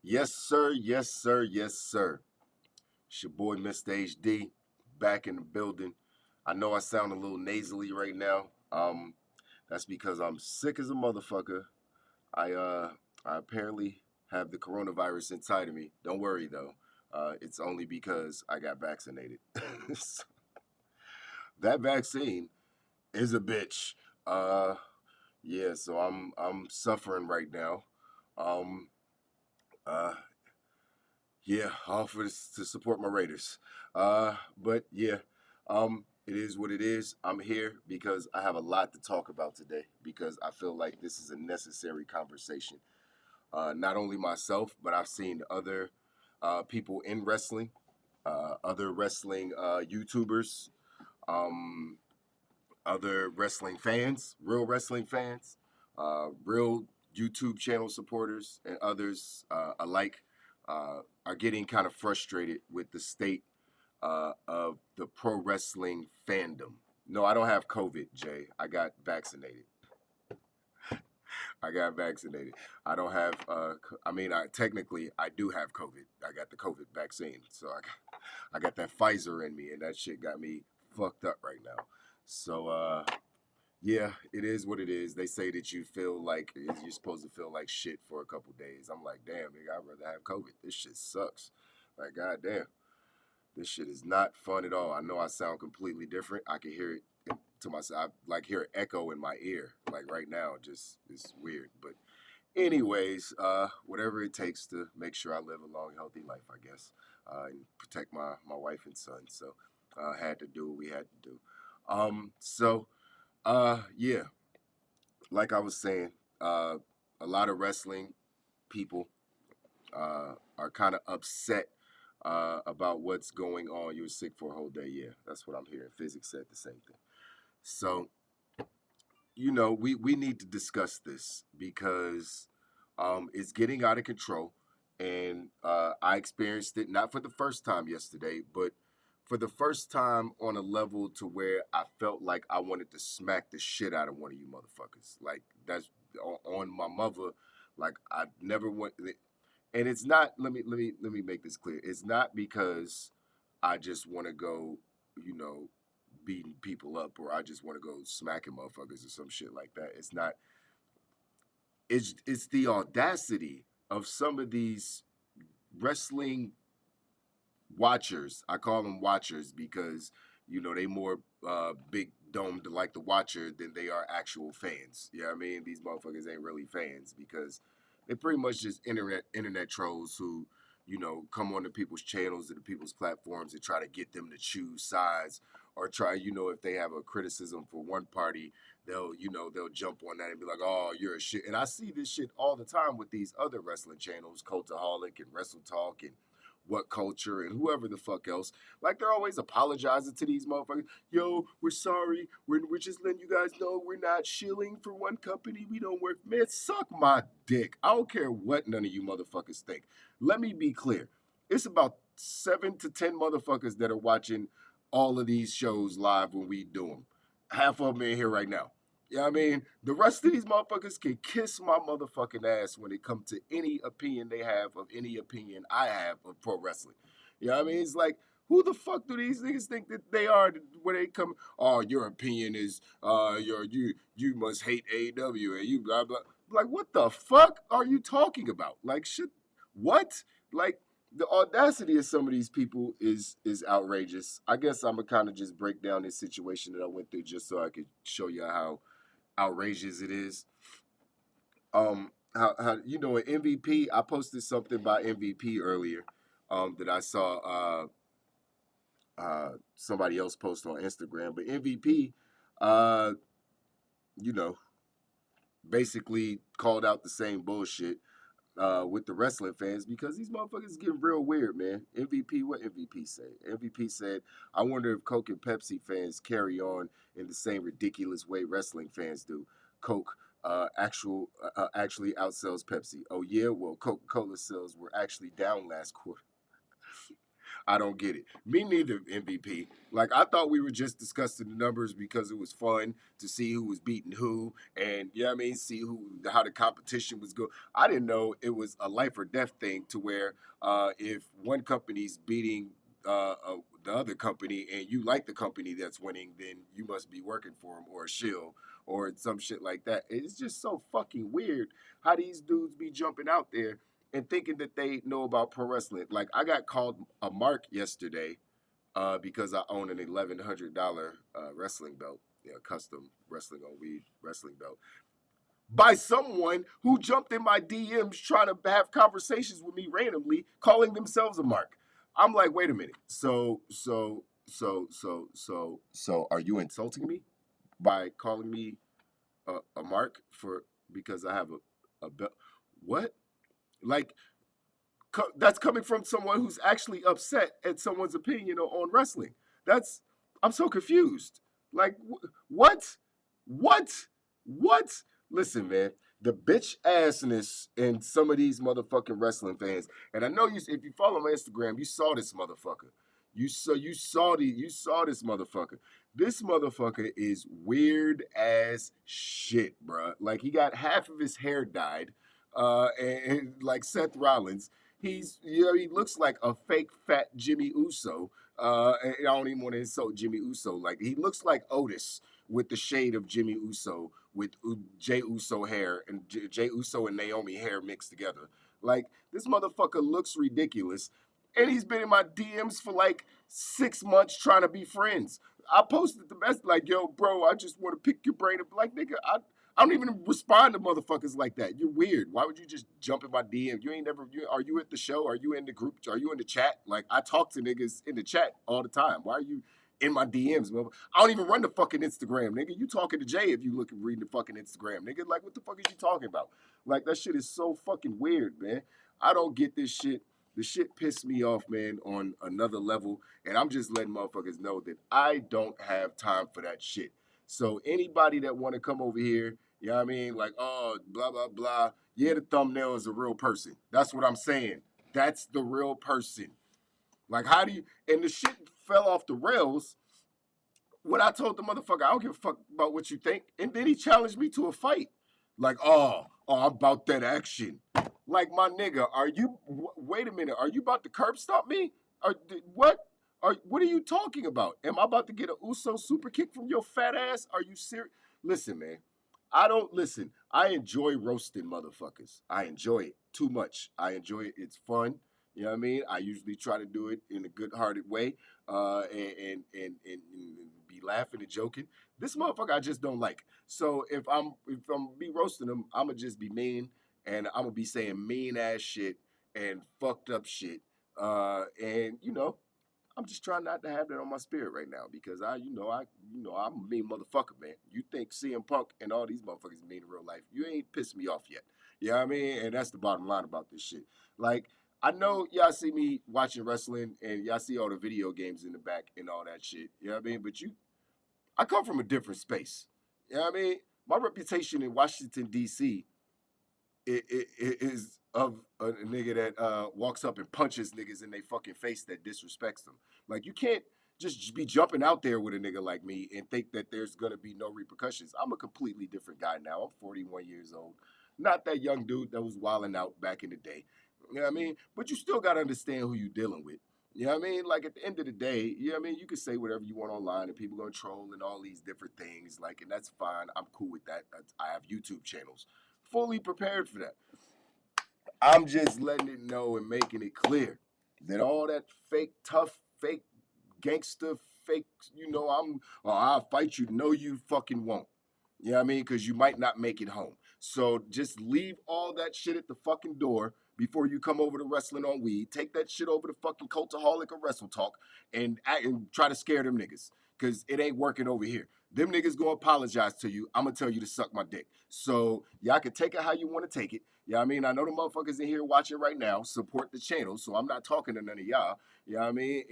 Yes, sir. Yes, sir. Yes, sir. It's your boy, Mr. HD, back in the building. I know I sound a little nasally right now. That's because I'm sick as a motherfucker. I uh, I apparently have the coronavirus inside of me. Don't worry though. It's only because I got vaccinated. So, that vaccine is a bitch. Uh, yeah. So I'm suffering right now. Um, uh, Yeah, all for this to support my Raiders. But yeah, it is what it is. I'm here because I have a lot to talk about today because I feel like this is a necessary conversation. Not only myself, but I've seen other people in wrestling, other wrestling YouTubers, um, other wrestling fans, real wrestling fans, real YouTube channel supporters, and others alike are getting kind of frustrated with the state of the pro wrestling fandom. No, I don't have COVID, Jay. I got vaccinated. I got vaccinated. I don't have. I technically I do have COVID. I got the COVID vaccine, so I got that Pfizer in me, and that shit got me fucked up right now. So yeah, it is what it is. They say that you feel like you're supposed to feel like shit for a couple days. I'm like, damn, nigga, I'd rather have COVID. This shit sucks. Like, goddamn, this shit is not fun at all. I know I sound completely different. I can hear it to myself. I like hear an echo in my ear, like right now. Just it's weird. But anyways, whatever it takes to make sure I live a long, healthy life, I guess, and protect my wife and son. So, had to do what we had to do. Yeah, like I was saying, a lot of wrestling people are kind of upset about what's going on. You were sick for a whole day. Yeah, that's what I'm hearing. Physics said the same thing. So, we need to discuss this because it's getting out of control. And I experienced it not for the first time yesterday, but for the first time on a level to where I felt like I wanted to smack the shit out of one of you motherfuckers. Like that's on my mother. Like I never want, and it's not. Let me make this clear. It's not because I just want to go, you know, beating people up or I just want to go smacking motherfuckers or some shit like that. It's not. It's the audacity of some of these wrestling watchers. I call them watchers because they more big domed like the watcher than they are actual fans. You know what I mean? These motherfuckers ain't really fans because they pretty much just internet trolls who come onto people's channels and the people's platforms and try to get them to choose sides or try if they have a criticism for one party they'll jump on that and be like, oh, you're a shit. And I see this shit all the time with these other wrestling channels, Cultaholic and Wrestle Talk and What Culture and whoever the fuck else. Like they're always apologizing to these motherfuckers. Yo, we're sorry. We're just letting you guys know we're not shilling for one company. We don't work. Man, suck my dick. I don't care what none of you motherfuckers think. Let me be clear. It's about 7 to 10 motherfuckers that are watching all of these shows live when we do them. Half of them in here right now. You know what I mean? The rest of these motherfuckers can kiss my motherfucking ass when it comes to any opinion they have of any opinion I have of pro wrestling. You know what I mean? It's like, who the fuck do these niggas think that they are when they come? Oh, your opinion is you must hate AEW and you blah blah. Like, what the fuck are you talking about? Like, shit, what? Like, the audacity of some of these people is outrageous. I guess I'm gonna kind of just break down this situation that I went through just so I could show you how outrageous it is. How at MVP, I posted something by MVP earlier, that I saw somebody else post on Instagram, but MVP, uh, you know, basically called out the same bullshit with the wrestling fans because these motherfuckers getting real weird, man. MVP, what MVP said? MVP said, I wonder if Coke and Pepsi fans carry on in the same ridiculous way wrestling fans do. Coke actually outsells Pepsi. Oh yeah, well Coca-Cola sales were actually down last quarter. I don't get it. Me neither, MVP. Like, I thought we were just discussing the numbers because it was fun to see who was beating who, and you know what I mean, see how the competition was going. I didn't know it was a life or death thing to where if one company's beating the other company and you like the company that's winning, then you must be working for them or a shill or some shit like that. It's just so fucking weird how these dudes be jumping out there and thinking that they know about pro wrestling. Like, I got called a mark yesterday because I own an $1,100 wrestling belt, custom wrestling on weed wrestling belt, by someone who jumped in my DMs trying to have conversations with me randomly, calling themselves a mark. I'm like, wait a minute. So, are you insulting me by calling me a mark for because I have a belt? What? Like, that's coming from someone who's actually upset at someone's opinion on wrestling. I'm so confused. Like, what? What? What? Listen, man, the bitch assness in some of these motherfucking wrestling fans, and I know if you follow my Instagram, you saw this motherfucker. You saw this motherfucker. This motherfucker is weird as shit, bruh. Like, he got half of his hair dyed, and like Seth Rollins, he looks like a fake fat Jimmy Uso. And I don't even want to insult Jimmy Uso. Like, he looks like Otis with the shade of Jimmy Uso with Jay Uso hair and Jay Uso and Naomi hair mixed together. Like, this motherfucker looks ridiculous. And he's been in my DMs for like 6 months trying to be friends. I posted the best, like, yo, bro, I just want to pick your brain. Like, nigga, I don't even respond to motherfuckers like that. You're weird. Why would you just jump in my DM? Are you at the show? Are you in the group? Are you in the chat? Like, I talk to niggas in the chat all the time. Why are you in my DMs, mother? I don't even run the fucking Instagram, nigga. You talking to Jay if you look and read the fucking Instagram, nigga. Like, what the fuck are you talking about? Like, that shit is so fucking weird, man. I don't get this shit. The shit pissed me off, man, on another level. And I'm just letting motherfuckers know that I don't have time for that shit. So anybody that want to come over here, you know what I mean? Like, oh, blah, blah, blah. Yeah, the thumbnail is a real person. That's what I'm saying. That's the real person. Like, how do you... And the shit fell off the rails when I told the motherfucker, I don't give a fuck about what you think. And then he challenged me to a fight. Like, I'm about that action. Like, my nigga, wait a minute. Are you about to curb stop me? What? What are you talking about? Am I about to get a Uso super kick from your fat ass? Are you serious? Listen, man. Listen. I enjoy roasting motherfuckers. I enjoy it too much. I enjoy it. It's fun. You know what I mean? I usually try to do it in a good-hearted way, and be laughing and joking. This motherfucker I just don't like. So if I'm be roasting him, I'ma just be mean, and I'm gonna be saying mean ass shit and fucked up shit. And I'm just trying not to have that on my spirit right now because I'm a mean motherfucker, man. You think CM Punk and all these motherfuckers mean in real life? You ain't pissed me off yet. You know what I mean? And that's the bottom line about this shit. Like, I know y'all see me watching wrestling and y'all see all the video games in the back and all that shit. You know what I mean? But I come from a different space. You know what I mean? My reputation in Washington, D.C. Is of a nigga that walks up and punches niggas in their fucking face that disrespects them. Like, you can't just be jumping out there with a nigga like me and think that there's gonna be no repercussions. I'm a completely different guy now. I'm 41 years old. Not that young dude that was wilding out back in the day. You know what I mean? But you still gotta understand who you're dealing with. You know what I mean? Like, at the end of the day, you know what I mean? You can say whatever you want online and people gonna troll and all these different things. Like, and that's fine. I'm cool with that. I have YouTube channels. Fully prepared for that. I'm just letting it know and making it clear that all that fake tough, fake gangster, fake, I'll fight you. No, you fucking won't. You know what I mean? Because you might not make it home. So just leave all that shit at the fucking door before you come over to Wrestling on Weed. Take that shit over to fucking Cultaholic or Wrestle Talk and try to scare them niggas. Because it ain't working over here. Them niggas gonna apologize to you. I'm gonna tell you to suck my dick. So y'all can take it how you want to take it. You know what I mean? I know the motherfuckers in here watching right now support the channel, so I'm not talking to none of y'all. You know what I mean?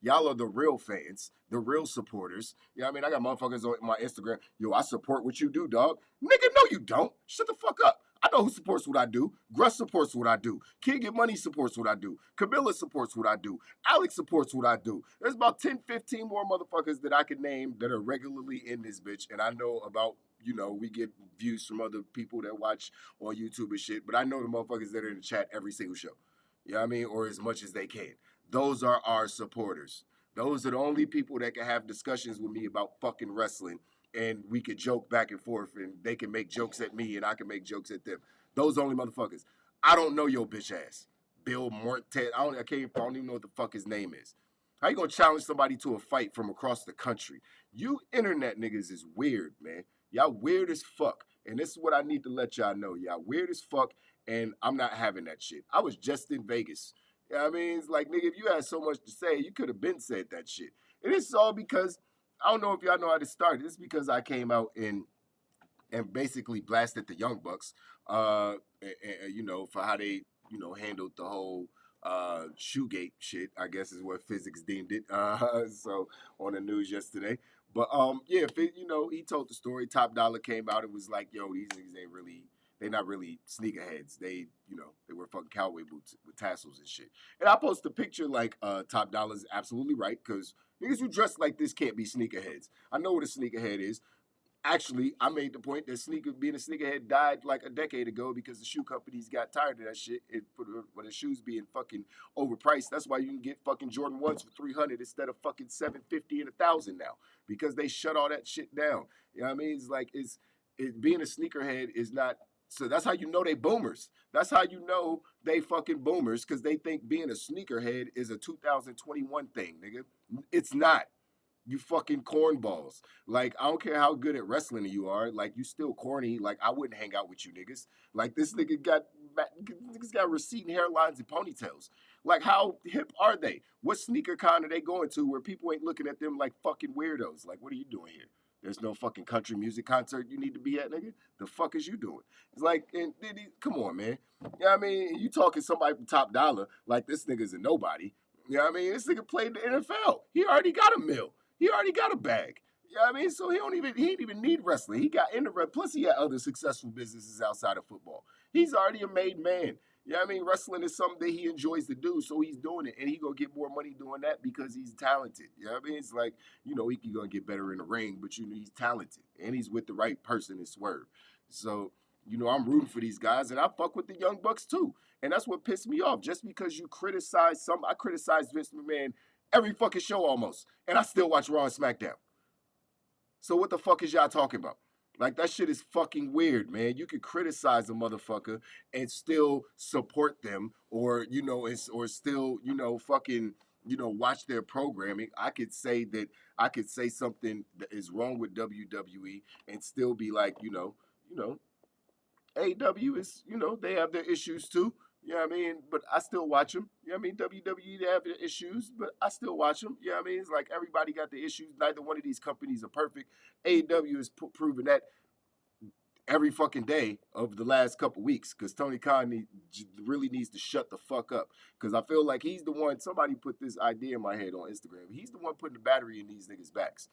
Y'all are the real fans, the real supporters. You know what I mean? I got motherfuckers on my Instagram. Yo, I support what you do, dog. Nigga, no you don't. Shut the fuck up. I know who supports what I do. Grush supports what I do. Kid Get Money supports what I do. Camilla supports what I do. Alex supports what I do. There's about 10, 15 more motherfuckers that I could name that are regularly in this bitch. And I know about, we get views from other people that watch on YouTube and shit. But I know the motherfuckers that are in the chat every single show. You know what I mean? Or as much as they can. Those are our supporters. Those are the only people that can have discussions with me about fucking wrestling, and we could joke back and forth, and they can make jokes at me, and I can make jokes at them. Those only motherfuckers. I don't know your bitch ass. Bill Morton. I don't even know what the fuck his name is. How you gonna challenge somebody to a fight from across the country? You internet niggas is weird, man. Y'all weird as fuck. And this is what I need to let y'all know. Y'all weird as fuck, and I'm not having that shit. I was just in Vegas. You know what I mean? It's like, nigga, if you had so much to say, you could have been said that shit. And this is all because, I don't know if y'all know how this started. It's because I came out and basically blasted the Young Bucks, for how they, handled the whole Shoegate shit, I guess is what physics deemed it. So on the news yesterday. But he told the story. Top Dollar came out and was like, yo, these niggas ain't really, they not really sneakerheads. They, they wear fucking cowboy boots with tassels and shit. And I post a picture like Top Dollar's absolutely right, because niggas who dress like this can't be sneakerheads. I know what a sneakerhead is. Actually, I made the point that being a sneakerhead died like a decade ago because the shoe companies got tired of that shit. For the shoes being fucking overpriced. That's why you can get fucking Jordan 1s for $300 instead of fucking $750 and $1,000 now, because they shut all that shit down. You know what I mean? It's like being a sneakerhead is not. So that's how you know they boomers. That's how you know they fucking boomers, because they think being a sneakerhead is a 2021 thing, nigga. It's not. You fucking cornballs. Like, I don't care how good at wrestling you are. Like, you still corny. Like, I wouldn't hang out with you niggas. Like, this niggas got receding hairlines and ponytails. Like, how hip are they? What sneaker con are they going to where people ain't looking at them like fucking weirdos? Like, what are you doing here? There's no fucking country music concert you need to be at, nigga. The fuck is you doing? It's like, come on, man. You know what I mean? You talking somebody from Top Dollar like this nigga's a nobody. You know what I mean? This nigga played the NFL. He already got a mill. He already got a bag. You know what I mean? So he ain't even need wrestling. He got into wrestling. Plus, he had other successful businesses outside of football. He's already a made man. You know what I mean? Wrestling is something that he enjoys to do, so he's doing it. And he gonna get more money doing that because he's talented. You know what I mean? It's like, he gonna get better in the ring, but he's talented. And he's with the right person in Swerve. So, I'm rooting for these guys, and I fuck with the Young Bucks too. And that's what pissed me off. Just because you criticize I criticize Vince McMahon every fucking show almost. And I still watch Raw and SmackDown. So what the fuck is y'all talking about? Like, that shit is fucking weird, man. You could criticize a motherfucker and still support them, or, or still, fucking, watch their programming. I could say something that is wrong with WWE and still be like, AEW is, they have their issues too. You know what I mean? But I still watch them. You know what I mean? WWE, they have their issues, but I still watch them. You know what I mean? It's like everybody got the issues. Neither one of these companies are perfect. AEW is proving that every fucking day of the last couple weeks, because Tony Khan really needs to shut the fuck up. Because I feel like he's the one, somebody put this idea in my head on Instagram. He's the one putting the battery in these niggas' backs.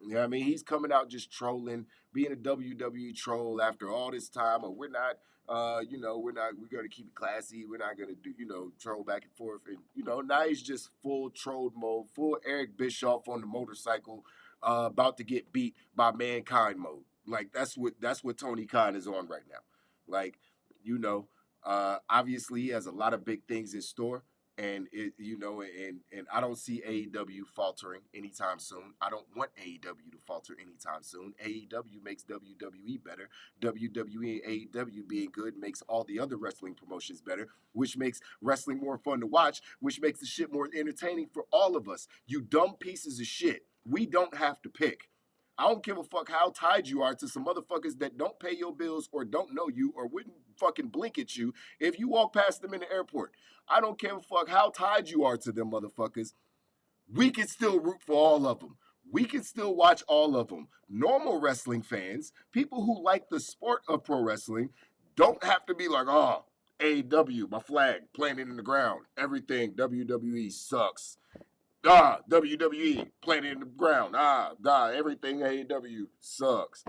You know what I mean? He's coming out just trolling, being a WWE troll after all this time. Or we're not, we're going to keep it classy. We're not going to do, troll back and forth. And, now he's just full troll mode, full Eric Bischoff on the motorcycle, about to get beat by Mankind mode. Like, that's what Tony Khan is on right now. Like, obviously he has a lot of big things in store. And and I don't see AEW faltering anytime soon. I don't want AEW to falter anytime soon. AEW makes WWE better. WWE and AEW being good makes all the other wrestling promotions better, which makes wrestling more fun to watch, which makes the shit more entertaining for all of us. You dumb pieces of shit. We don't have to pick. I don't give a fuck how tied you are to some motherfuckers that don't pay your bills or don't know you or wouldn't fucking blink at you if you walk past them in the airport. I don't care a fuck how tied you are to them motherfuckers. We can still root for all of them. We can still watch all of them. Normal wrestling fans, people who like the sport of pro wrestling, don't have to be like, oh, AEW, my flag, planted in the ground. Everything WWE sucks. WWE, planted in the ground. Everything AEW sucks.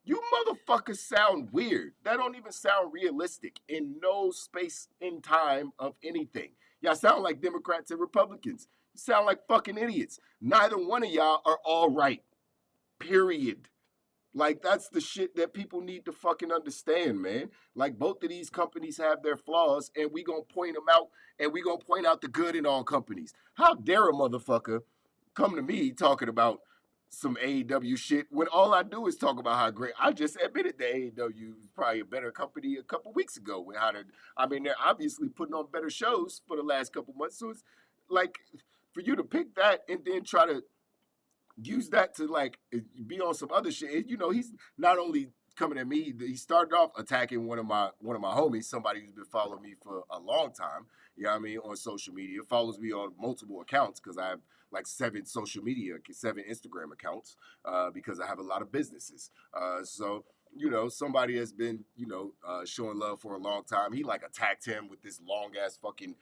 You motherfuckers sound weird. That don't even sound realistic in no space in time of anything. Y'all sound like Democrats and Republicans. You sound like fucking idiots. Neither one of y'all are all right. Period. Like, that's the shit that people need to fucking understand, man. Like, both of these companies have their flaws, and we gonna point them out, and we gonna point out the good in all companies. How dare a motherfucker come to me talking about some AEW shit when all I do is talk about how great. I just admitted that AEW is probably a better company a couple weeks ago. With how to, I mean, they're obviously putting on better shows for the last couple months. So it's like for you to pick that and then try to use that to like be on some other shit. You know, he's not only coming at me. He started off attacking one of my homies, somebody who's been following me for a long time. You know what I mean, on social media, follows me on multiple accounts because I have like 7 Instagram accounts because I have a lot of businesses. So you know, somebody has been showing love for a long time. He like attacked him with this long ass fucking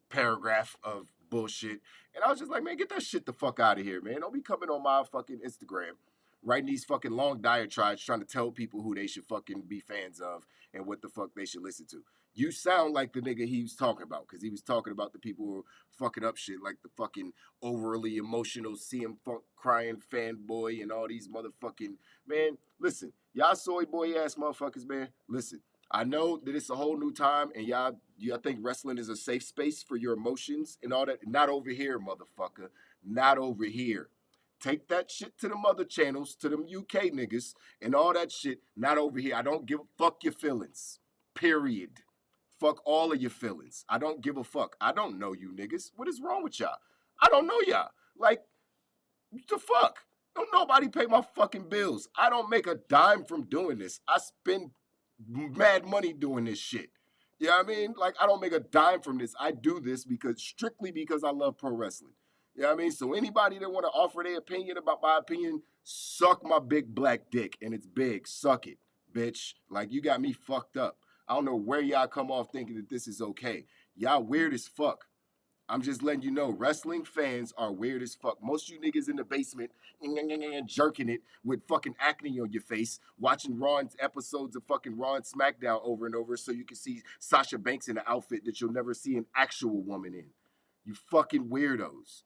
paragraph of bullshit. And I was just like, man, get that shit the fuck out of here, man. Don't be coming on my fucking Instagram writing these fucking long diatribes trying to tell people who they should fucking be fans of and what the fuck they should listen to. You sound like the nigga he was talking about because he was talking about the people who are fucking up shit like the fucking overly emotional CM Funk crying fanboy and all these motherfucking, man, listen, y'all soy boy ass motherfuckers, man, listen. I know that it's a whole new time, and y'all think wrestling is a safe space for your emotions and all that. Not over here, motherfucker. Not over here. Take that shit to them other channels, to them UK niggas, and all that shit. Not over here. I don't give a fuck your feelings. Period. Fuck all of your feelings. I don't give a fuck. I don't know you niggas. What is wrong with y'all? I don't know y'all. Like, what the fuck? Don't nobody pay my fucking bills. I don't make a dime from doing this. I spend mad money doing this shit. You know what I mean? Like, I don't make a dime from this. I do this strictly because I love pro wrestling. You know what I mean? So anybody that want to offer their opinion about my opinion, suck my big black dick. And it's big. Suck it, bitch. Like, you got me fucked up. I don't know where y'all come off thinking that this is okay. Y'all weird as fuck. I'm just letting you know, wrestling fans are weird as fuck. Most of you niggas in the basement jerking it with fucking acne on your face, watching Raw episodes of fucking Raw and SmackDown over and over so you can see Sasha Banks in an outfit that you'll never see an actual woman in. You fucking weirdos.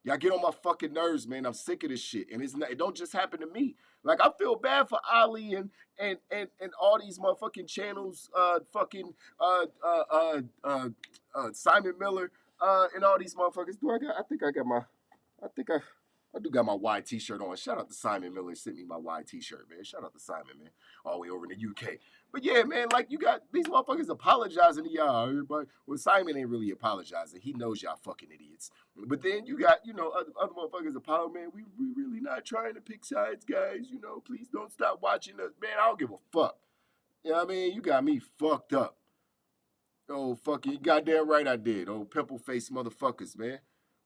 Y'all get on my fucking nerves, man. I'm sick of this shit. And it don't just happen to me. Like, I feel bad for Ali and all these motherfucking channels, Simon Miller, and all these motherfuckers. I do got my Y t-shirt on. Shout out to Simon Miller, sent me my Y t-shirt, man. Shout out to Simon, man, all the way over in the UK. But yeah, man, like, you got these motherfuckers apologizing to y'all. Everybody, well, Simon ain't really apologizing. He knows y'all fucking idiots. But then you got, other motherfuckers apologizing, man. We really not trying to pick sides, guys. You know, please don't stop watching us, man. I don't give a fuck. You know what I mean? You got me fucked up. Oh, fucking goddamn right I did. Oh, pimple face motherfuckers, man.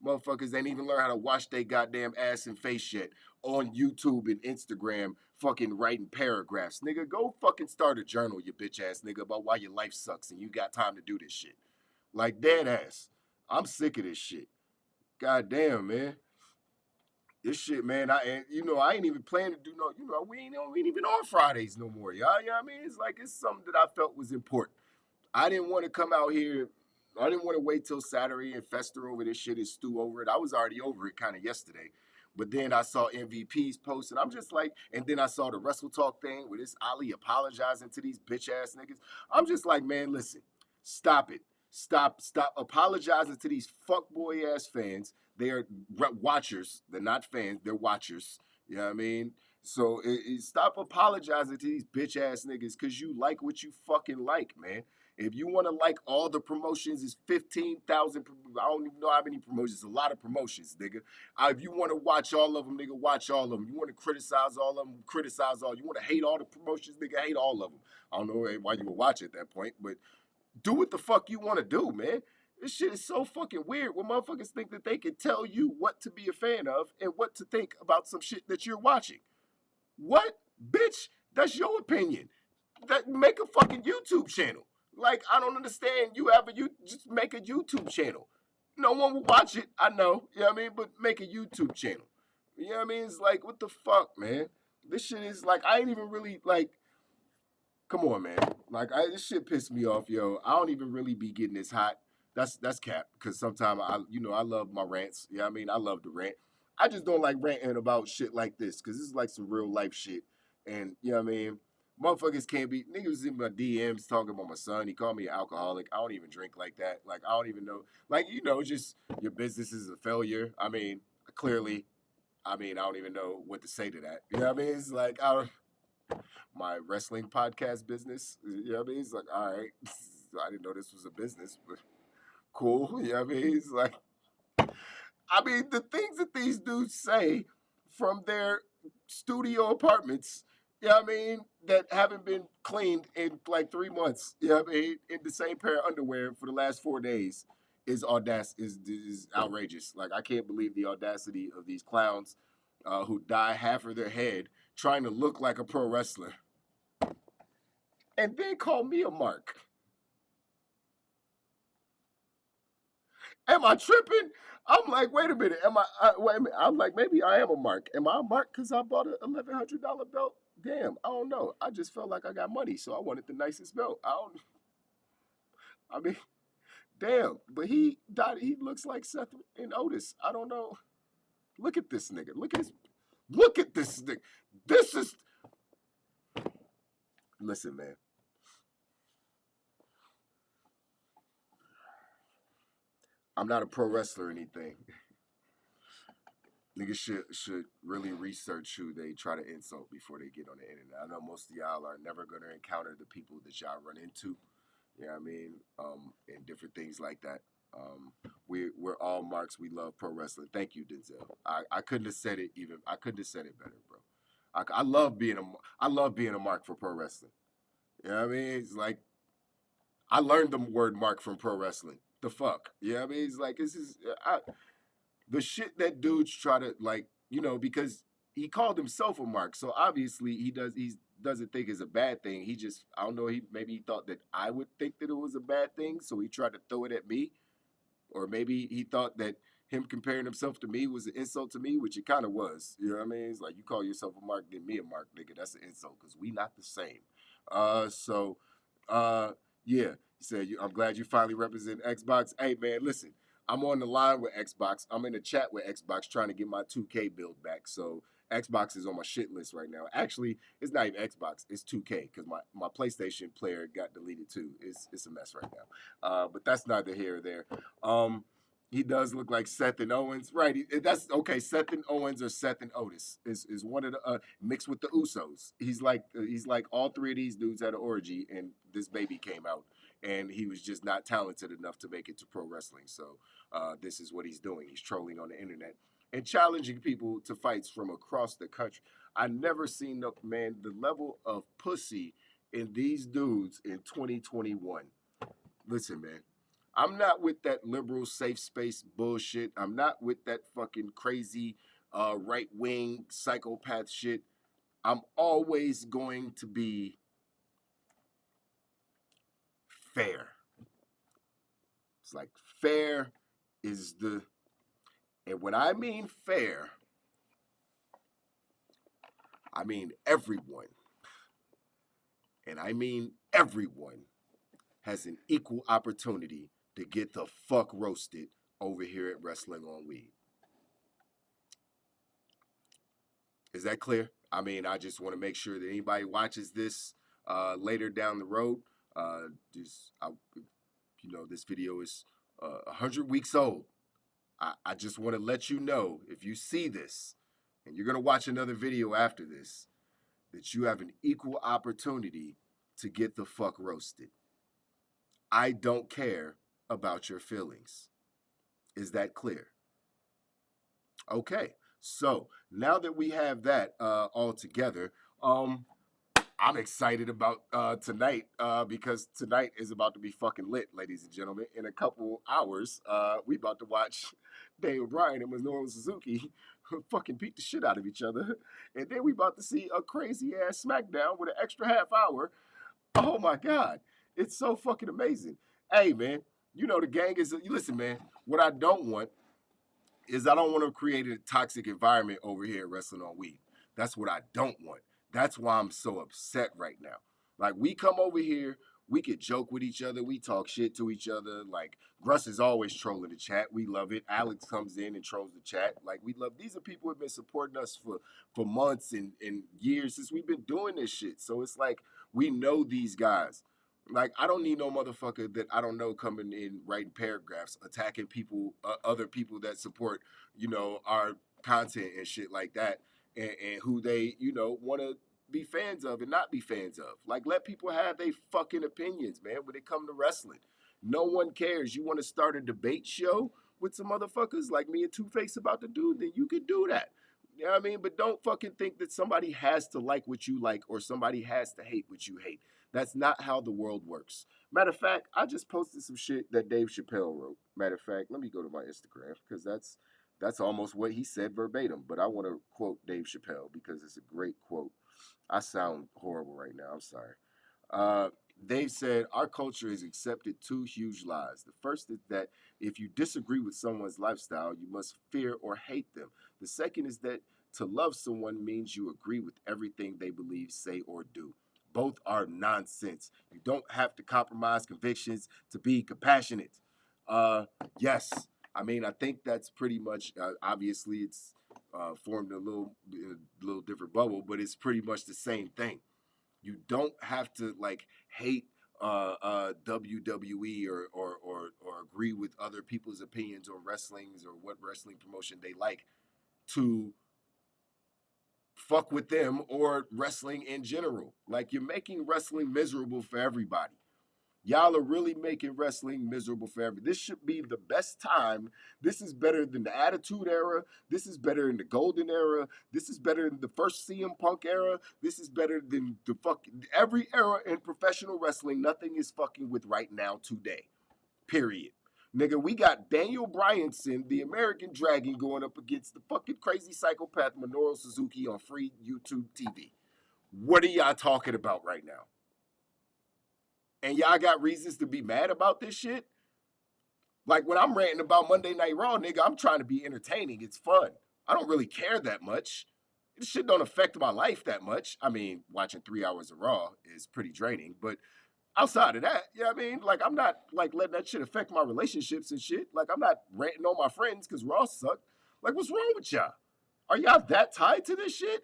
Motherfuckers ain't even learn how to wash their goddamn ass and face yet on YouTube and Instagram, fucking writing paragraphs. Nigga, go fucking start a journal, you bitch ass nigga, about why your life sucks and you got time to do this shit. Like, dead ass. I'm sick of this shit. Goddamn, man. This shit, man, I ain't even planning to do we ain't even on Fridays no more, y'all. You know what I mean? It's like, it's something that I felt was important. I didn't want to come out here. I didn't want to wait till Saturday and fester over this shit and stew over it. I was already over it kind of yesterday. But then I saw MVP's post, and I'm just like, and then I saw the Wrestle Talk thing with this Ali apologizing to these bitch ass niggas. I'm just like, man, listen, stop it. Stop apologizing to these fuckboy ass fans. They are watchers. They're not fans. They're watchers. You know what I mean? So stop apologizing to these bitch ass niggas because you like what you fucking like, man. If you want to like all the promotions, it's 15,000. I don't even know how many promotions. A lot of promotions, nigga. If you want to watch all of them, nigga, watch all of them. You want to criticize all of them, criticize all. You want to hate all the promotions, nigga, hate all of them. I don't know why you would watch at that point, but do what the fuck you want to do, man. This shit is so fucking weird when motherfuckers think that they can tell you what to be a fan of and what to think about some shit that you're watching. What? Bitch, that's your opinion. Make a fucking YouTube channel. Like, I don't understand. You just make a YouTube channel. No one will watch it, I know. You know what I mean? But make a YouTube channel. You know what I mean? It's like, what the fuck, man? This shit is like I ain't even really like. Come on, man. Like this shit pissed me off, yo. I don't even really be getting this hot. That's cap because sometimes I love my rants. Yeah, I mean I love to rant. I just don't like ranting about shit like this because this is like some real life shit. And you know what I mean, motherfuckers can't be niggas in my DMs talking about my son. He called me an alcoholic. I don't even drink like that. Like I don't even know. Like just your business is a failure. I mean, clearly. I mean, I don't even know what to say to that. You know what I mean? It's like my wrestling podcast business. You know what I mean? It's like, all right, I didn't know this was a business, but cool. You know what I mean? It's like, I mean, the things that these dudes say from their studio apartments, you know what I mean, that haven't been cleaned in like 3 months, you know what I mean, in the same pair of underwear for the last 4 days is outrageous. Like, I can't believe the audacity of these clowns who dye half of their head trying to look like a pro wrestler and then call me a mark. Am I tripping? I'm like, wait a minute. Wait a minute. I'm like, maybe I am a mark. Am I a mark because I bought a $1,100 belt? Damn, I don't know. I just felt like I got money, so I wanted the nicest belt. I don't. I mean, damn. But he died. He looks like Seth and Otis. I don't know. Look at this nigga. Look at his. Look at this nigga. This is. Listen, man. I'm not a pro wrestler or anything. Niggas should really research who they try to insult before they get on the internet. I know most of y'all are never gonna encounter the people that y'all run into. You know what I mean? And different things like that. We're all marks. We love pro wrestling. Thank you, Denzel. I couldn't have said it even. I couldn't have said it better, bro. I love being a mark for pro wrestling. You know what I mean? It's like I learned the word mark from pro wrestling. The fuck? You know what I mean? It's like the shit that dudes try to like, because he called himself a mark, so obviously he doesn't think it's a bad thing. He just I don't know, maybe he thought that I would think that it was a bad thing, so he tried to throw it at me, or maybe he thought that him comparing himself to me was an insult to me, which it kind of was. You know what I mean? It's like you call yourself a mark, then me a mark, nigga. That's an insult because we not the same. So, yeah. He said, I'm glad you finally represent Xbox. Hey, man, listen. I'm on the line with Xbox. I'm in the chat with Xbox trying to get my 2K build back. So Xbox is on my shit list right now. Actually, it's not even Xbox. It's 2K because my PlayStation player got deleted too. It's a mess right now. But that's neither here or there. He does look like Seth and Owens, right? That's okay. Seth and Owens or Seth and Otis is one of the mixed with the Usos. He's like all three of these dudes had an orgy, and this baby came out, and he was just not talented enough to make it to pro wrestling. So this is what he's doing. He's trolling on the internet and challenging people to fights from across the country. I never seen the level of pussy in these dudes in 2021. Listen, man. I'm not with that liberal safe space bullshit. I'm not with that fucking crazy right wing psychopath shit. I'm always going to be fair. It's like fair is and when I mean fair, I mean everyone. And I mean everyone has an equal opportunity to get the fuck roasted over here at Wrestling on Weed. Is that clear? I mean, I just want to make sure that anybody watches this later down the road. This video is 100 weeks old. I just want to let you know, if you see this and you're going to watch another video after this, that you have an equal opportunity to get the fuck roasted. I don't care about your feelings. Is that clear? Okay. So now that we have that all together, I'm excited about tonight because tonight is about to be fucking lit, ladies and gentlemen. In a couple hours, we about to watch Daniel Bryan and Minoru Suzuki fucking beat the shit out of each other. And then we about to see a crazy ass SmackDown with an extra half hour. Oh my God. It's so fucking amazing. Hey, man, the gang is, listen, man, what I don't want is I don't want to create a toxic environment over here at Wrestling on Weed. That's what I don't want. That's why I'm so upset right now. Like, we come over here, we could joke with each other, we talk shit to each other. Like, Russ is always trolling the chat. We love it. Alex comes in and trolls the chat. Like, we love, these are people who have been supporting us for months and years since we've been doing this shit. So it's like we know these guys. Like, I don't need no motherfucker that I don't know coming in writing paragraphs attacking people, other people that support, our content and shit like that, and who they, want to be fans of and not be fans of. Like, let people have their fucking opinions, man, when it come to wrestling. No one cares. You want to start a debate show with some motherfuckers like me and Two Face about to do, then you could do that. You know what I mean? But don't fucking think that somebody has to like what you like or somebody has to hate what you hate. That's not how the world works. Matter of fact, I just posted some shit that Dave Chappelle wrote. Matter of fact, let me go to my Instagram because that's almost what he said verbatim. But I want to quote Dave Chappelle because it's a great quote. I sound horrible right now. I'm sorry. Dave said, our culture has accepted two huge lies. The first is that if you disagree with someone's lifestyle, you must fear or hate them. The second is that to love someone means you agree with everything they believe, say, or do. Both are nonsense. You don't have to compromise convictions to be compassionate. Yes, I mean, I think that's pretty much, obviously it's formed a little different bubble, but it's pretty much the same thing. You don't have to like hate WWE or agree with other people's opinions on wrestlings or what wrestling promotion they like to fuck with them or wrestling in general. Like, you're making wrestling miserable for everybody. Y'all are really making wrestling miserable for everybody. This should be the best time. This is better than the Attitude Era. This is better than the Golden Era. This is better than the first CM Punk era. This is better than the fucking every era in professional wrestling. Nothing is fucking with right now today. Period. Nigga, we got Daniel Bryanson, the American Dragon, going up against the fucking crazy psychopath Minoru Suzuki on free YouTube TV. What are y'all talking about right now? And y'all got reasons to be mad about this shit? Like, when I'm ranting about Monday Night Raw, nigga, I'm trying to be entertaining. It's fun. I don't really care that much. This shit don't affect my life that much. I mean, watching 3 hours of Raw is pretty draining, but outside of that, you know what I mean? Like, I'm not, like, letting that shit affect my relationships and shit. Like, I'm not ranting on my friends because Raw sucked. Like, what's wrong with y'all? Are y'all that tied to this shit?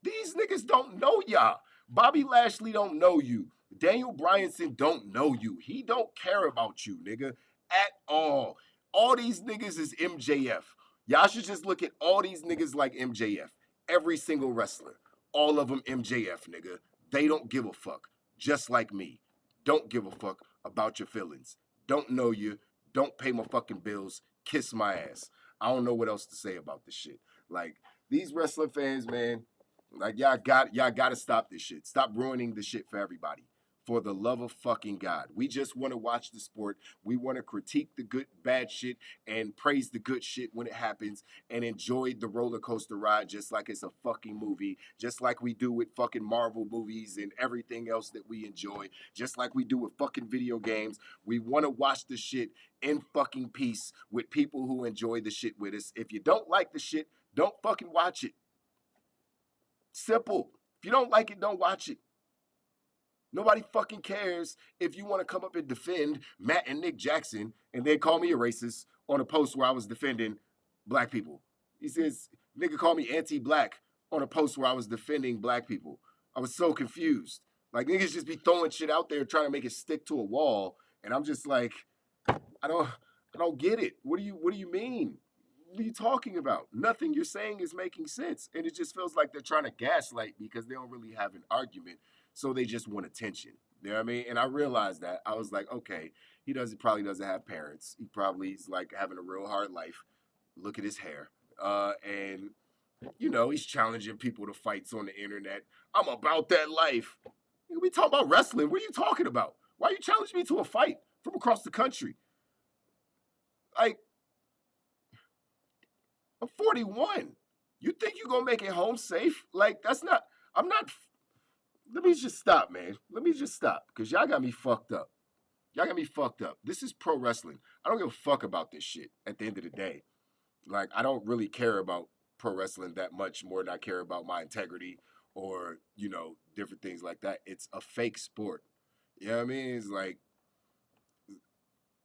These niggas don't know y'all. Bobby Lashley don't know you. Daniel Bryanson don't know you. He don't care about you, nigga, at all. All these niggas is MJF. Y'all should just look at all these niggas like MJF. Every single wrestler. All of them MJF, nigga. They don't give a fuck. Just like me. Don't give a fuck about your feelings. Don't know you. Don't pay my fucking bills. Kiss my ass. I don't know what else to say about this shit. Like, these wrestling fans, man, like, y'all gotta stop this shit. Stop ruining the shit for everybody. For the love of fucking God. We just want to watch the sport. We want to critique the good, bad shit and praise the good shit when it happens and enjoy the roller coaster ride just like it's a fucking movie. Just like we do with fucking Marvel movies and everything else that we enjoy. Just like we do with fucking video games. We want to watch the shit in fucking peace with people who enjoy the shit with us. If you don't like the shit, don't fucking watch it. Simple. If you don't like it, don't watch it. Nobody fucking cares if you want to come up and defend Matt and Nick Jackson and then call me a racist on a post where I was defending black people. He says, nigga called me anti-black on a post where I was defending black people. I was so confused. Like, niggas just be throwing shit out there trying to make it stick to a wall. And I'm just like, I don't get it. What do you mean? What are you talking about? Nothing you're saying is making sense. And it just feels like they're trying to gaslight because they don't really have an argument. So they just want attention. You know what I mean? And I realized that. I was like, okay, he probably doesn't have parents. He probably is like having a real hard life. Look at his hair. And, he's challenging people to fights on the internet. I'm about that life. We talking about wrestling. What are you talking about? Why are you challenging me to a fight from across the country? Like, I'm 41. You think you're going to make it home safe? Like, I'm not. Let me just stop, man. Let me just stop because y'all got me fucked up. Y'all got me fucked up. This is pro wrestling. I don't give a fuck about this shit at the end of the day. Like, I don't really care about pro wrestling that much more than I care about my integrity or, you know, different things like that. It's a fake sport. You know what I mean? It's like,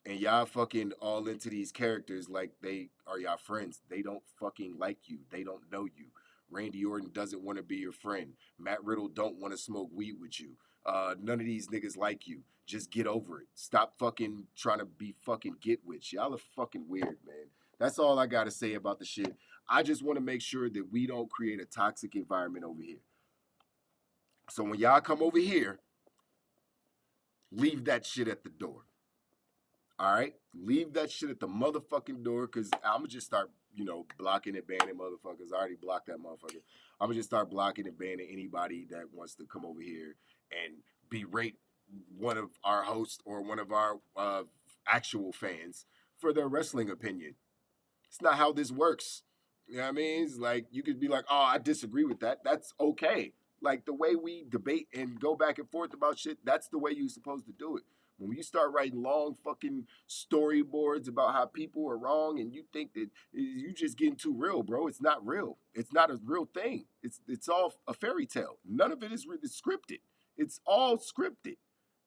and y'all fucking all into these characters like they are y'all friends. They don't fucking like you. They don't know you. Randy Orton doesn't want to be your friend. Matt Riddle don't want to smoke weed with you. None of these niggas like you. Just get over it. Stop fucking trying to be fucking get with. Y'all are fucking weird, man. That's all I gotta say about the shit. I just want to make sure that we don't create a toxic environment over here. So when y'all come over here, leave that shit at the door. All right, leave that shit at the motherfucking door, cause I'ma just start, you know, blocking and banning motherfuckers. I already blocked that motherfucker. I'ma just start blocking and banning anybody that wants to come over here and berate one of our hosts or one of our actual fans for their wrestling opinion. It's not how this works. You know what I mean? It's like you could be like, oh, I disagree with that. That's okay. Like the way we debate and go back and forth about shit, that's the way you're supposed to do it. When you start writing long fucking storyboards about how people are wrong and you think that you just getting too real, bro. It's not real. It's not a real thing. It's all a fairy tale. None of it is really scripted. It's all scripted.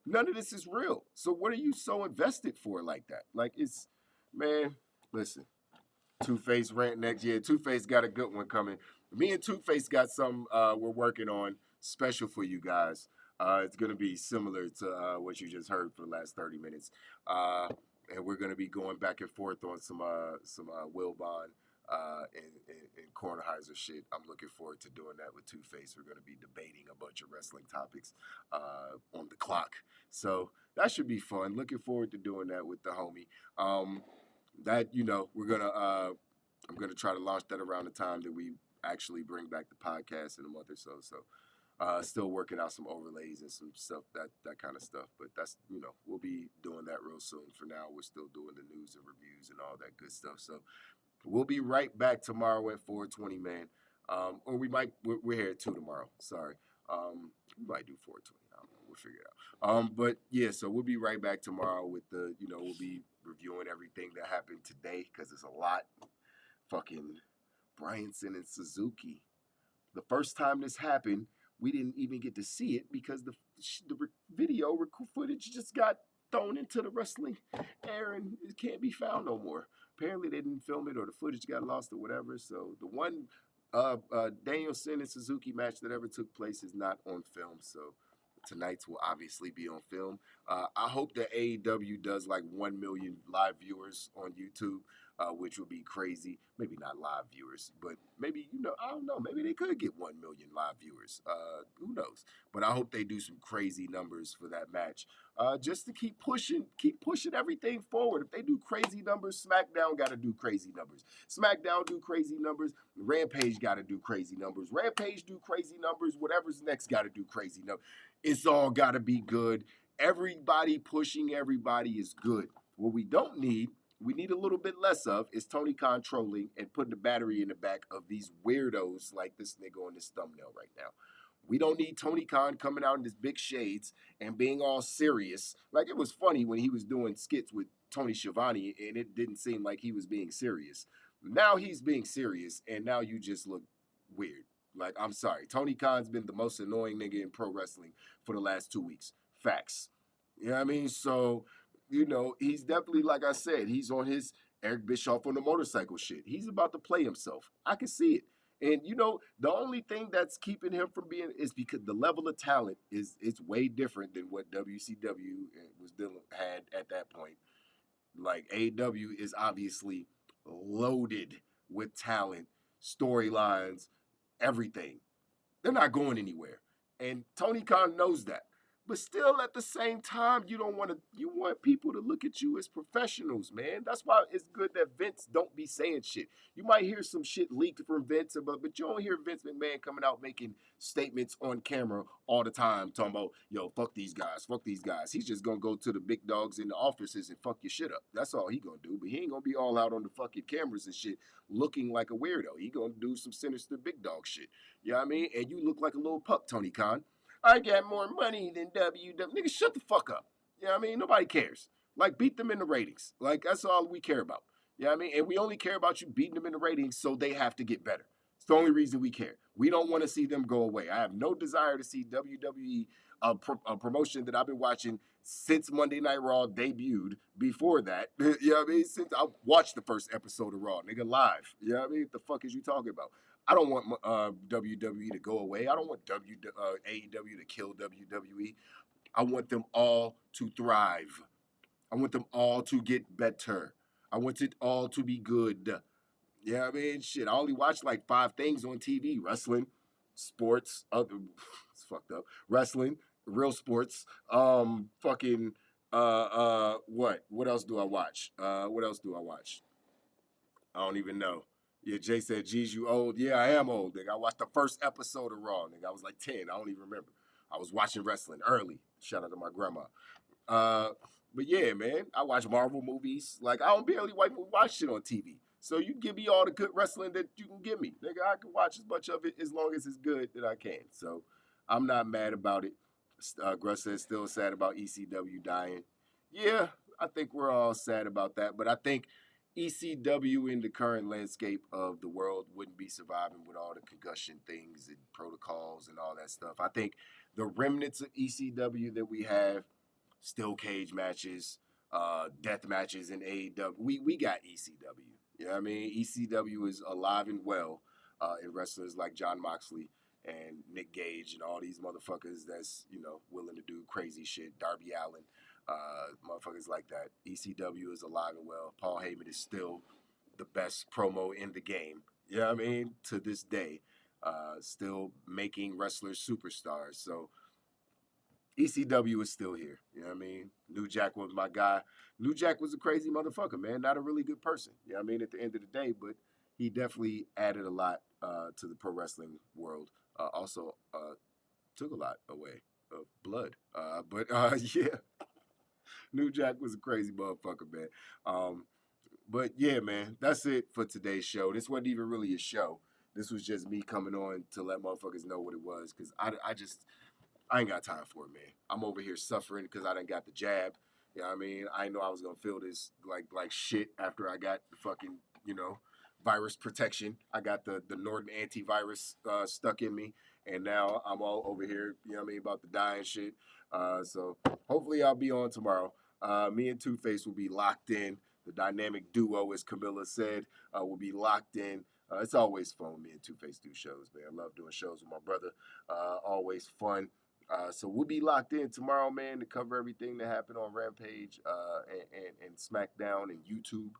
None of this is real. So what are you so invested for like that? Like it's, man, listen. Two Face rant next year. Two Face got a good one coming. Me and Two Face got some we're working on special for you guys. It's going to be similar to what you just heard for the last 30 minutes. And we're going to be going back and forth on some Wilbon and Kornheiser shit. I'm looking forward to doing that with Two Face. We're going to be debating a bunch of wrestling topics on the clock. So that should be fun. Looking forward to doing that with the homie. That, you know, I'm gonna try to launch that around the time that we actually bring back the podcast in a month or so. So still working out some overlays and some stuff, that kind of stuff. But that's, you know, we'll be doing that real soon. For now, we're still doing the news and reviews and all that good stuff. So we'll be right back tomorrow at 4:20, man. Or we're here at 2 tomorrow. Sorry. We might do 4:20. I don't know. We'll figure it out. But yeah, so we'll be right back tomorrow with we'll be reviewing everything that happened today because it's a lot. Fucking Bryanson and Suzuki. The first time this happened, we didn't even get to see it because the video footage just got thrown into the wrestling air and it can't be found no more. Apparently they didn't film it or the footage got lost or whatever. So the one Danielson and Suzuki match that ever took place is not on film. So tonight's will obviously be on film. I hope that AEW does like 1 million live viewers on YouTube, which would be crazy. Maybe not live viewers, but maybe, I don't know. Maybe they could get 1 million live viewers. Who knows? But I hope they do some crazy numbers for that match, just to keep pushing everything forward. If they do crazy numbers, SmackDown got to do crazy numbers. SmackDown do crazy numbers. Rampage got to do crazy numbers. Rampage do crazy numbers. Whatever's next got to do crazy numbers. It's all got to be good. Everybody pushing everybody is good. What we don't need, we need a little bit less of, is Tony Khan trolling and putting the battery in the back of these weirdos like this nigga on this thumbnail right now. We don't need Tony Khan coming out in his big shades and being all serious. Like, it was funny when he was doing skits with Tony Schiavone and it didn't seem like he was being serious. Now he's being serious and now you just look weird. Like, I'm sorry. Tony Khan's been the most annoying nigga in pro wrestling for the last 2 weeks. Facts. You know what I mean? So, he's definitely, like I said, he's on his Eric Bischoff on the motorcycle shit. He's about to play himself. I can see it. And, the only thing that's keeping him from being is because the level of talent it's way different than what WCW had at that point. Like, AEW is obviously loaded with talent, storylines, everything. They're not going anywhere. And Tony Khan knows that. But still, at the same time, you want people to look at you as professionals, man. That's why it's good that Vince don't be saying shit. You might hear some shit leaked from Vince, but you don't hear Vince McMahon coming out making statements on camera all the time, talking about, yo, fuck these guys, fuck these guys. He's just gonna go to the big dogs in the offices and fuck your shit up. That's all he gonna do. But he ain't gonna be all out on the fucking cameras and shit looking like a weirdo. He gonna do some sinister big dog shit. You know what I mean? And you look like a little pup, Tony Khan. I got more money than WW. Nigga, shut the fuck up. You know what I mean? Nobody cares. Like, beat them in the ratings. Like, that's all we care about. You know what I mean? And we only care about you beating them in the ratings so they have to get better. It's the only reason we care. We don't want to see them go away. I have no desire to see WWE, a promotion that I've been watching since Monday Night Raw debuted. Before that, you know what I mean? Since I watched the first episode of Raw, nigga, live. You know what I mean? What the fuck is you talking about? I don't want WWE to go away. I don't want AEW to kill WWE. I want them all to thrive. I want them all to get better. I want it all to be good. Yeah, I mean, shit. I only watch like 5 things on TV: wrestling, sports. It's fucked up. Wrestling, real sports. Fucking. What? What else do I watch? What else do I watch? I don't even know. Yeah, Jay said, "Geez, you old." Yeah, I am old, nigga. I watched the first episode of Raw, nigga. I was like 10. I don't even remember. I was watching wrestling early. Shout out to my grandma. Uh, but yeah, man, I watch Marvel movies. Like I don't barely watch shit on TV. So you give me all the good wrestling that you can give me, nigga. I can watch as much of it as long as it's good that I can. So I'm not mad about it. Gruss says still sad about ECW dying. Yeah, I think we're all sad about that. But I think ECW in the current landscape of the world wouldn't be surviving with all the concussion things and protocols and all that stuff. I think the remnants of ECW that we have, steel cage matches, death matches in AEW. We got ECW. You know what I mean? ECW is alive and well in wrestlers like John Moxley and Nick Gage and all these motherfuckers that's, willing to do crazy shit. Darby Allin, motherfuckers like that. ECW is alive and well. Paul Heyman is still the best promo in the game. You know what I mean? To this day, still making wrestlers superstars. So ECW is still here. You know what I mean? New Jack was my guy. New Jack was a crazy motherfucker, man. Not a really good person. You know what I mean? At the end of the day, but he definitely added a lot to the pro wrestling world. Also, took a lot away of blood. But yeah, New Jack was a crazy motherfucker, man. But yeah, man, that's it for today's show. This wasn't even really a show. This was just me coming on to let motherfuckers know what it was, because I ain't got time for it, man. I'm over here suffering because I done got the jab. You know what I mean? I know I was gonna feel this like shit after I got the fucking, virus protection. I got the Norton antivirus stuck in me, and now I'm all over here, you know what I mean, about to die and shit. So hopefully I'll be on tomorrow. Me and Two Face will be locked in. The dynamic duo, as Camilla said, will be locked in. It's always fun. Me and Two Face do shows, man. I love doing shows with my brother. Always fun. So we'll be locked in tomorrow, man, to cover everything that happened on Rampage and SmackDown and YouTube.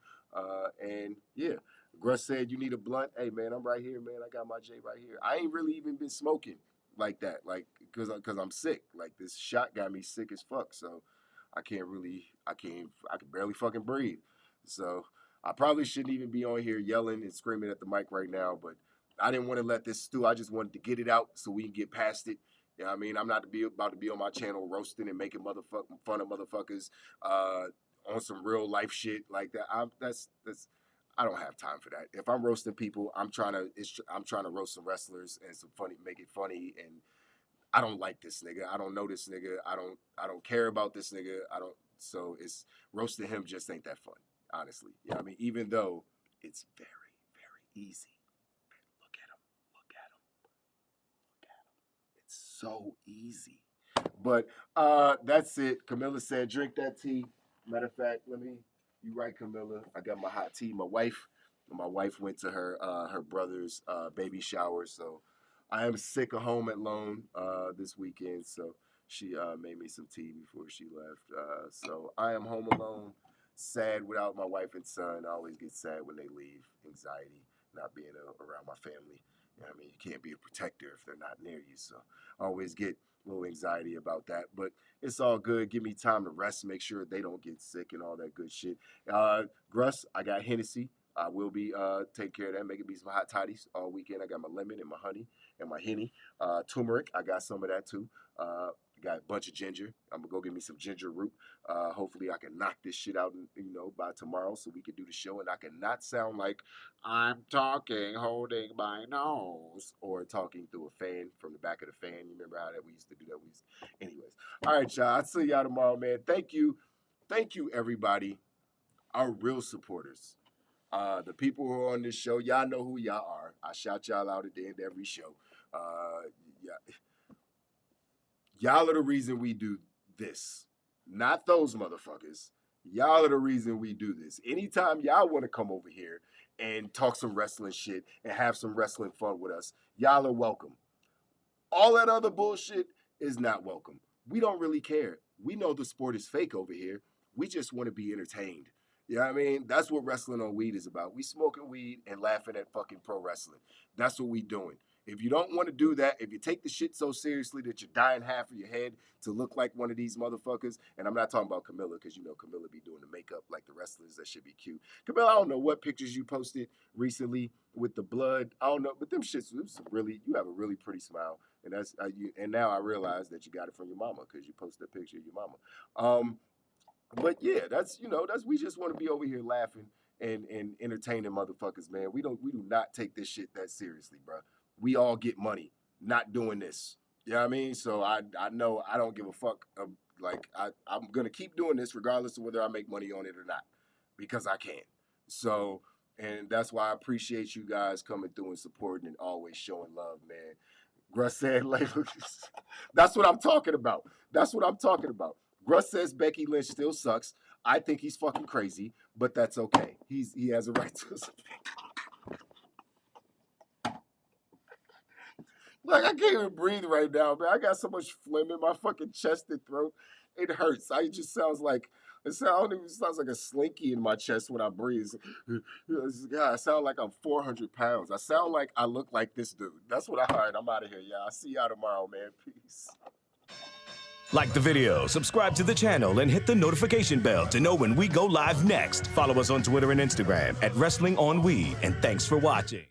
And yeah, Gruss said you need a blunt. Hey, man, I'm right here, man. I got my J right here. I ain't really even been smoking like that, like because I'm sick. Like this shot got me sick as fuck. So I can barely fucking breathe. So I probably shouldn't even be on here yelling and screaming at the mic right now, but I didn't want to let this stew. I just wanted to get it out so we can get past it. You know what I mean? I'm not about to be on my channel roasting and making fun of motherfuckers on some real life shit like that. I don't have time for that. If I'm roasting people, I'm trying to roast some wrestlers and make it funny. And I don't like this nigga. I don't know this nigga. I don't care about this nigga. So it's roasting him just ain't that fun, honestly. You know what I mean? Even though it's very, very easy. Look at him. Look at him. Look at him. It's so easy. But that's it. Camilla said, drink that tea. Matter of fact, you right, Camilla. I got my hot tea. My wife went to her brother's baby shower, so I am sick of home alone this weekend. So she made me some tea before she left. So I am home alone, sad without my wife and son. I always get sad when they leave. Anxiety, not being around my family. You know what I mean? You can't be a protector if they're not near you. So I always get a little anxiety about that. But it's all good. Give me time to rest, make sure they don't get sick and all that good shit. Gruss, I got Hennessy. I will be taking care of that, making me some hot toddies all weekend. I got my lemon and my honey and my Henny. Turmeric, I got some of that too. Got a bunch of ginger. I'm gonna go get me some ginger root. Hopefully I can knock this shit out, by tomorrow, so we can do the show, and I can not sound like I'm talking, holding my nose, or talking through a fan from the back of the fan. You remember how that we used to do that? Anyways. All right, y'all. I'll see y'all tomorrow, man. Thank you, everybody, our real supporters. The people who are on this show, y'all know who y'all are. I shout y'all out at the end of every show. Yeah. Y'all are the reason we do this, not those motherfuckers. Y'all are the reason we do this. Anytime y'all want to come over here and talk some wrestling shit and have some wrestling fun with us, y'all are welcome. All that other bullshit is not welcome. We don't really care. We know the sport is fake over here. We just want to be entertained. You know what I mean? That's what Wrestling on Weed is about. We smoking weed and laughing at fucking pro wrestling. That's what we doing. If you don't want to do that, if you take the shit so seriously that you're dying half of your head to look like one of these motherfuckers, and I'm not talking about Camilla, because you know Camilla be doing the makeup like the wrestlers, that should be cute. Camilla, I don't know what pictures you posted recently with the blood. I don't know, but them shits, you have a really pretty smile. And that's and now I realize that you got it from your mama because you posted a picture of your mama. But yeah, that's we just want to be over here laughing and entertaining motherfuckers, man. We do not take this shit that seriously, bro. We all get money not doing this. You know what I mean? So I know I don't give a fuck. I'm gonna keep doing this regardless of whether I make money on it or not, because I can. So, and that's why I appreciate you guys coming through and supporting and always showing love, man. Gruss said, that's what I'm talking about. That's what I'm talking about. Gruss says Becky Lynch still sucks. I think he's fucking crazy, but that's okay. He has a right to his opinion. Like, I can't even breathe right now, man. I got so much phlegm in my fucking chest and throat. It hurts. It just sounds like sounds like a slinky in my chest when I breathe. God, I sound like I'm 400 pounds. I sound like I look like this dude. That's what I heard. I'm out of here, y'all. I'll see y'all tomorrow, man. Peace. Like the video, subscribe to the channel, and hit the notification bell to know when we go live next. Follow us on Twitter and Instagram at Wrestling on Weed, and thanks for watching.